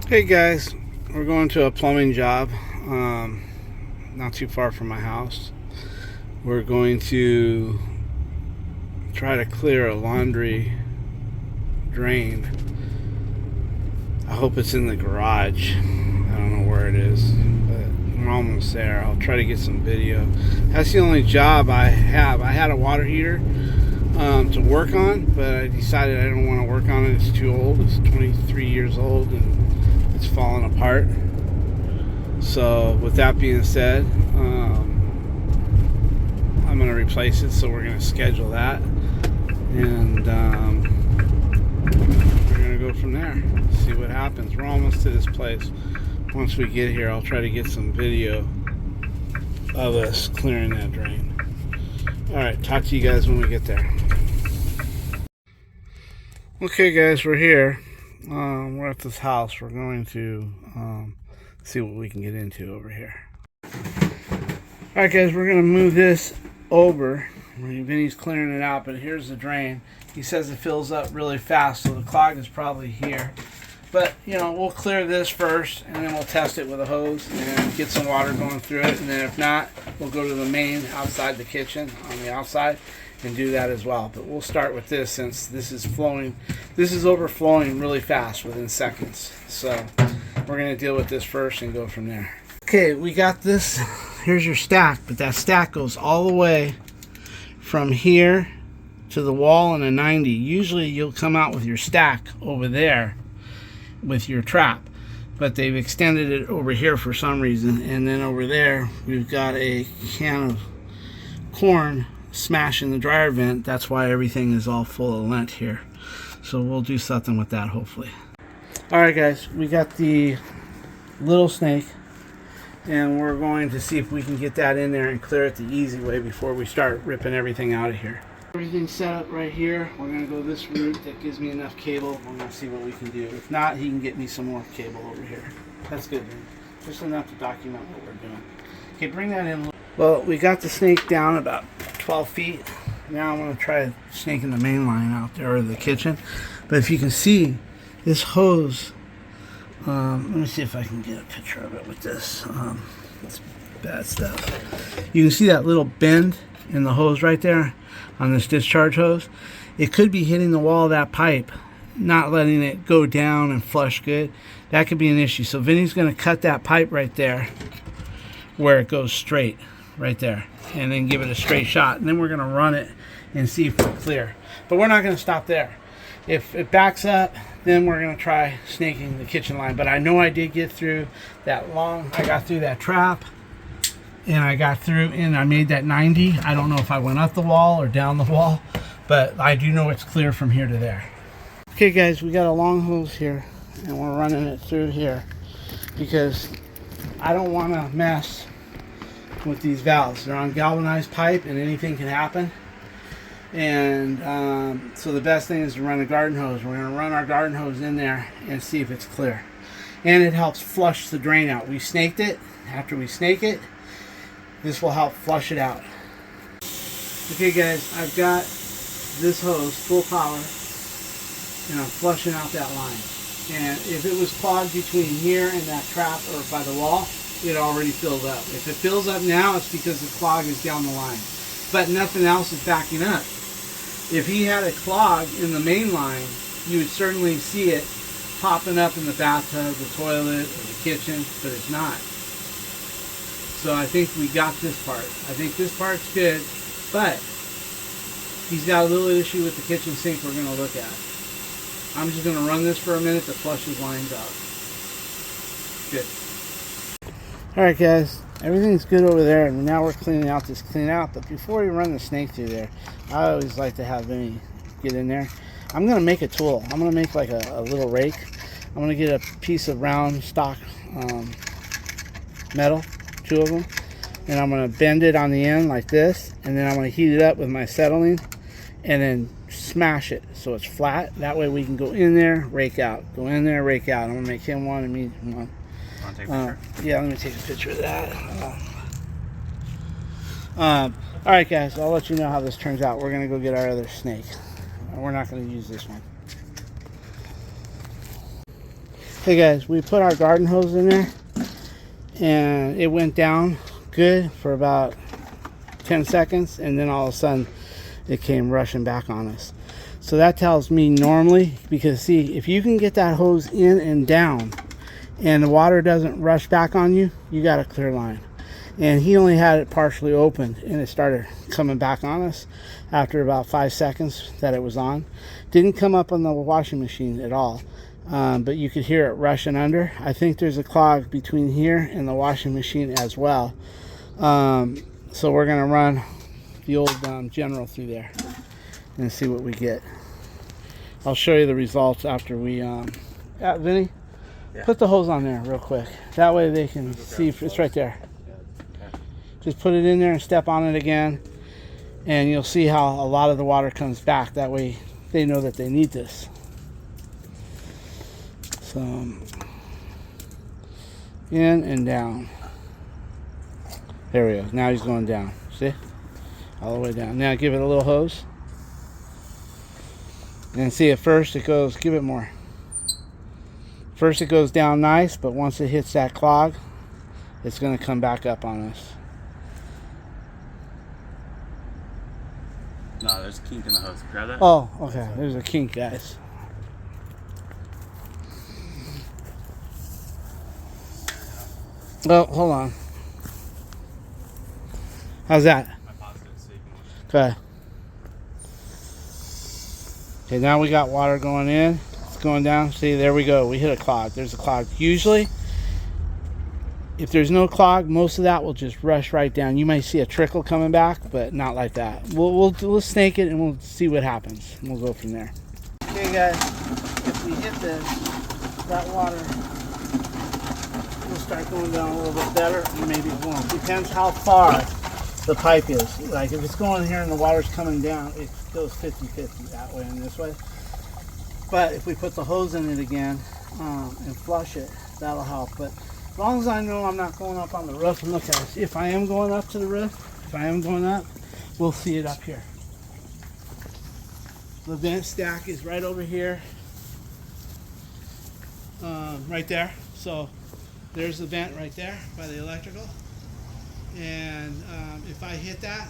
Hey guys, we're going to a plumbing job not too far from my house. We're going to try to clear a laundry drain. I hope it's in the garage. I don't know where it is, but we're almost there. I'll try to get some video. That's the only job I have. I had a water heater to work on, but I decided I don't want to work on it. It's too old. It's 23 years old and it's falling apart. So with that being said, I'm going to replace it, so we're going to schedule that, and we're going to go from there, see what happens. We're almost to this place. Once we get here, I'll try to get some video of us clearing that drain. Alright, talk to you guys when we get there. Okay guys, we're here. We're at this house. We're going to see what we can get into over here. Alright guys, we're going to move this over. Vinny's clearing it out, but here's the drain. He says it fills up really fast, so the clog is probably here. But, you know, we'll clear this first, and then we'll test it with a hose and get some water going through it. And then if not, we'll go to the main outside the kitchen on the outside and do that as well. But we'll start with this since this is flowing. This is overflowing really fast within seconds. So we're going to deal with this first and go from there. Okay, we got this. Here's your stack, but that stack goes all the way from here to the wall in a 90. Usually you'll come out with your stack over there with your trap, but they've extended it over here for some reason. And then over there we've got a can of corn smashed in the dryer vent. That's why everything is all full of lint here. So we'll do something with that hopefully. Alright guys, we got the little snake, and we're going to see if we can get that in there and clear it the easy way before we start ripping everything out of here. Everything's set up right here. We're going to go this route. That gives me enough cable. We're going to see what we can do. If not, he can get me some more cable over here. That's good, man. Just enough to document what we're doing. Okay, bring that in. Well, we got the snake down about 12 feet. Now I'm going to try snaking the main line out there, or the kitchen. But if you can see, this hose, let me see if I can get a picture of it with this. It's bad stuff. You can see that little bend in the hose right there on this discharge hose. It could be hitting the wall of that pipe, not letting it go down and flush good. That could be an issue. So Vinny's going to cut that pipe right there where it goes straight, right there, and then give it a straight shot. And then we're going to run it and see if we're clear. But we're not going to stop there. If it backs up, then we're going to try snaking the kitchen line. But I know I did get through that long. I got through that trap, and I got through, and I made that 90. I don't know if I went up the wall or down the wall, but I do know it's clear from here to there. Okay guys, we got a long hose here, and we're running it through here because I don't want to mess with these valves. They're on galvanized pipe and anything can happen. And so the best thing is to run a garden hose. We're going to run our garden hose in there and see if it's clear. And it helps flush the drain out. We snaked it. After we snake it, this will help flush it out. Okay guys, I've got this hose full power and I'm flushing out that line. And if it was clogged between here and that trap or by the wall, it already filled up. If it fills up now, it's because the clog is down the line. But nothing else is backing up. If he had a clog in the main line, you would certainly see it popping up in the bathtub, the toilet, or the kitchen, but it's not. So I think we got this part. I think this part's good, but he's got a little issue with the kitchen sink we're going to look at. I'm just going to run this for a minute to flush his lines out. Good. Alright guys, everything's good over there, and now we're cleaning out this clean out. But before we run the snake through there, I always like to have Vinny get in there. I'm going to make a tool. I'm going to make like a little rake. I'm going to get a piece of round stock metal, 2 of them, and I'm going to bend it on the end like this, and then I'm going to heat it up with my acetylene and then smash it so it's flat. That way we can go in there, rake out, go in there, rake out. I'm going to make him one and me one. Yeah, let me take a picture of that. Alright guys, I'll let you know how this turns out. We're going to go get our other snake. We're not going to use this one. Hey guys, we put our garden hose in there and it went down good for about 10 seconds, and then all of a sudden it came rushing back on us. So that tells me normally, because see, if you can get that hose in and down and the water doesn't rush back on you, you got a clear line. And he only had it partially open and it started coming back on us after about 5 seconds that it was on. Didn't come up on the washing machine at all, but you could hear it rushing under. I think there's a clog between here and the washing machine as well. So we're gonna run the old general through there and see what we get. I'll show you the results after we Vinny, yeah, put the hose on there real quick. That way they can see if it's right there. Just put it in there and step on it again, and you'll see how a lot of the water comes back. That way they know that they need this. So in and down. There we go. Now he's going down. See? All the way down. Now give it a little hose. And see, at first it goes, give it more. First it goes down nice, but once it hits that clog, it's going to come back up on us. No, there's a kink in the hose. Grab that. Oh, okay. There's a kink, guys. Oh, hold on. How's that? Okay. Okay, now we got water going in. It's going down. See, there we go. We hit a clog. There's a clog. Usually, if there's no clog, most of that will just rush right down. You might see a trickle coming back, but not like that. We'll snake it and we'll see what happens. And we'll go from there. Okay, guys. If we hit this, that water will start going down a little bit better, and maybe it won't. Depends how far the pipe is. Like if it's going here and the water's coming down, it goes 50-50 that way and this way. But if we put the hose in it again and flush it, that'll help. But as long as I know I'm not going up on the roof, and look at this. If I am going up to the roof, if I am going up, we'll see it up here. The vent stack is right over here, right there. So there's the vent right there by the electrical. And if I hit that,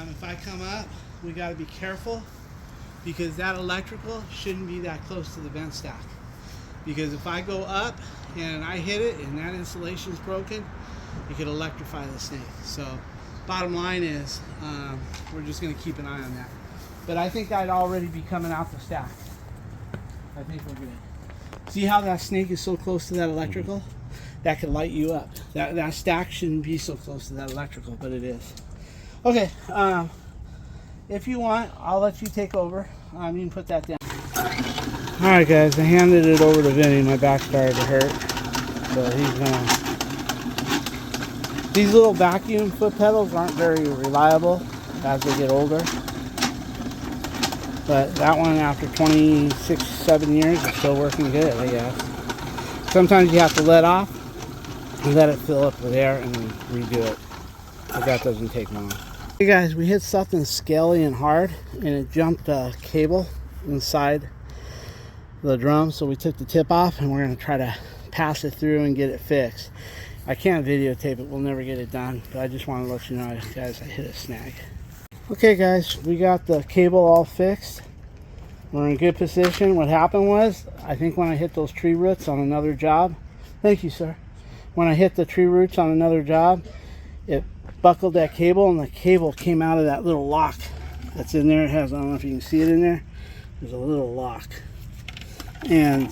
if I come up, we got to be careful, because that electrical shouldn't be that close to the vent stack. Because if I go up and I hit it and that insulation is broken, it could electrify the snake. So bottom line is, we're just going to keep an eye on that. But I think I'd already be coming out the stack. I think we're good. See how that snake is so close to that electrical? That could light you up. That stack shouldn't be so close to that electrical, but it is. Okay, if you want, I'll let you take over. You can put that down. Alright guys, I handed it over to Vinny. My back started to hurt. So he's gonna... These little vacuum foot pedals aren't very reliable as they get older. But that one, after 26-7 years, is still working good, I guess. Sometimes you have to let off and let it fill up with air and then redo it. But that doesn't take long. Hey guys, we hit something scaly and hard, and it jumped a cable inside the drum. So we took the tip off and we're going to try to pass it through and get it fixed. I can't videotape it. We'll never get it done. But I just want to let you know, guys, I hit a snag. Okay guys, we got the cable all fixed. We're in good position. What happened was, I think when I hit those tree roots on another job, thank you sir, when I hit the tree roots on another job, it buckled that cable, and the cable came out of that little lock that's in there. It has, I don't know if you can see it in there, there's a little lock, and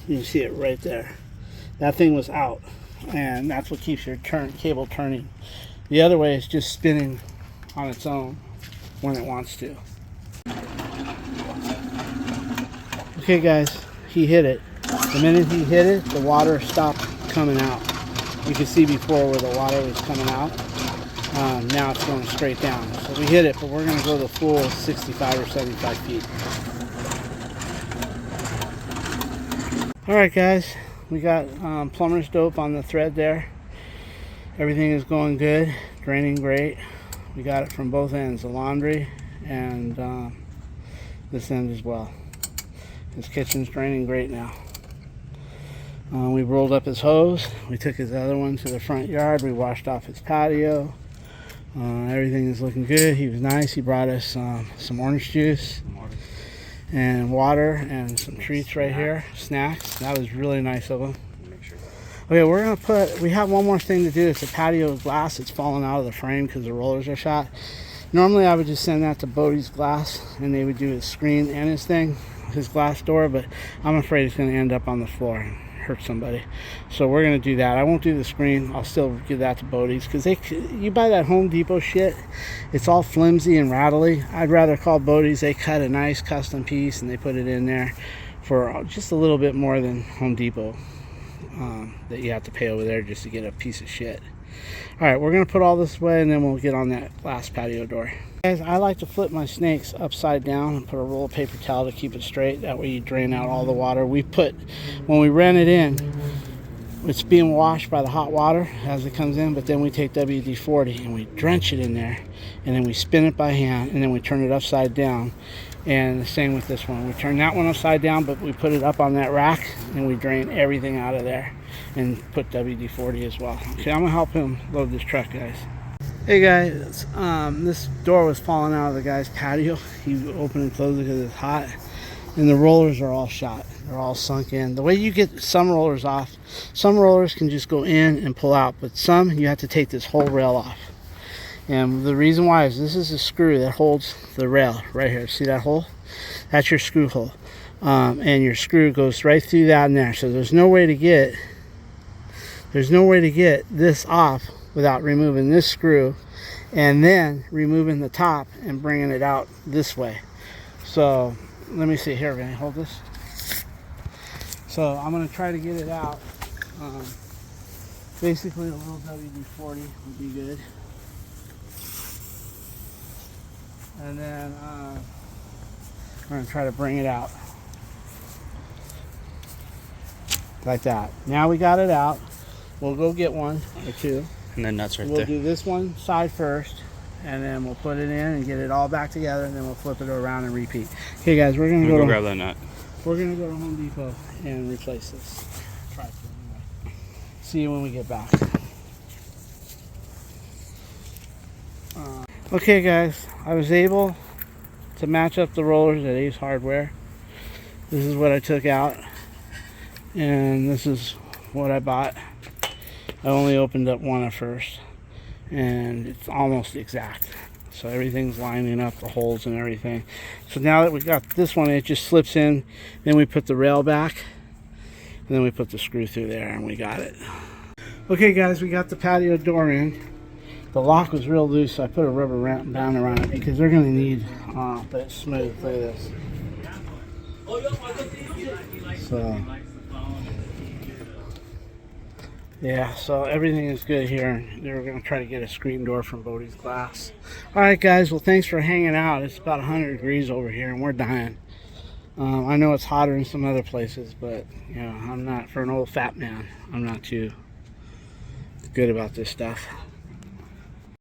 you can see it right there. That thing was out, and that's what keeps your cable turning. The other way is just spinning on its own when it wants to. Okay guys, he hit it. The minute he hit it, the water stopped coming out. You can see before where the water was coming out. Now it's going straight down. So we hit it, but we're going to go the full 65 or 75 feet. Alright guys, we got plumber's dope on the thread there. Everything is going good, draining great. We got it from both ends, the laundry and this end as well. This kitchen's draining great now. We rolled up his hose. We took his other one to the front yard. We washed off his patio. Everything is looking good. He was nice. He brought us some orange juice and water and some treats right here, snacks. That was really nice of him. Okay, we're gonna we have one more thing to do. It's a patio glass. It's fallen out of the frame because the rollers are shot. Normally I would just send that to Bodie's glass and they would do his screen and his glass door, but I'm afraid it's gonna end up on the floor and hurt somebody. So we're gonna do that. I won't do the screen. I'll still give that to Bodie's because you buy that Home Depot shit, it's all flimsy and rattly. I'd rather call Bodie's. They cut a nice custom piece and they put it in there for just a little bit more than Home Depot that you have to pay over there just to get a piece of shit. Alright, we're gonna put all this away and then we'll get on that glass patio door. Guys, I like to flip my snakes upside down and put a roll of paper towel to keep it straight. That way you drain out all the water. When we ran it in, it's being washed by the hot water as it comes in, but then we take WD-40 and we drench it in there, and then we spin it by hand, and then we turn it upside down. And the same with this one. We turn that one upside down, but we put it up on that rack and we drain everything out of there and put WD-40 as well. Okay, I'm gonna help him load this truck, guys. Hey guys, this door was falling out of the guy's patio. He opened and closed it because it's hot, and the rollers are all shot. They're all sunk in. The way you get some rollers off, some rollers can just go in and pull out, but some you have to take this whole rail off. And the reason why is this is a screw that holds the rail right here. See that hole? That's your screw hole, and your screw goes right through that in there. So there's no way to get this off without removing this screw and then removing the top and bringing it out this way. So let me see here, can I hold this? So I'm going to try to get it out. Basically a little WD-40 would be good. And then we're going to try to bring it out like that. Now we got it out. We'll go get one or two. And the nuts right We'll there. do this one side first, and then we'll put it in and get it all back together, and then we'll flip it around and repeat. Okay, guys, we're gonna go grab that nut. We're gonna go to Home Depot and replace this. Try to anyway. See you when we get back. Okay, guys, I was able to match up the rollers at Ace Hardware. This is what I took out, and this is what I bought. I only opened up one at first, and it's almost exact. So everything's lining up, the holes and everything. So now that we got this one, it just slips in. Then we put the rail back, and then we put the screw through there, and we got it. Okay, guys, we got the patio door in. The lock was real loose, so I put a rubber band around it because they're going to need, but it's smooth. Look at this. So. Yeah, so everything is good here. They're going to try to get a screen door from Bodie's Glass. Alright guys, well thanks for hanging out. It's about 100 degrees over here and we're dying. I know it's hotter in some other places, but you know, I'm not, for an old fat man, I'm not too good about this stuff.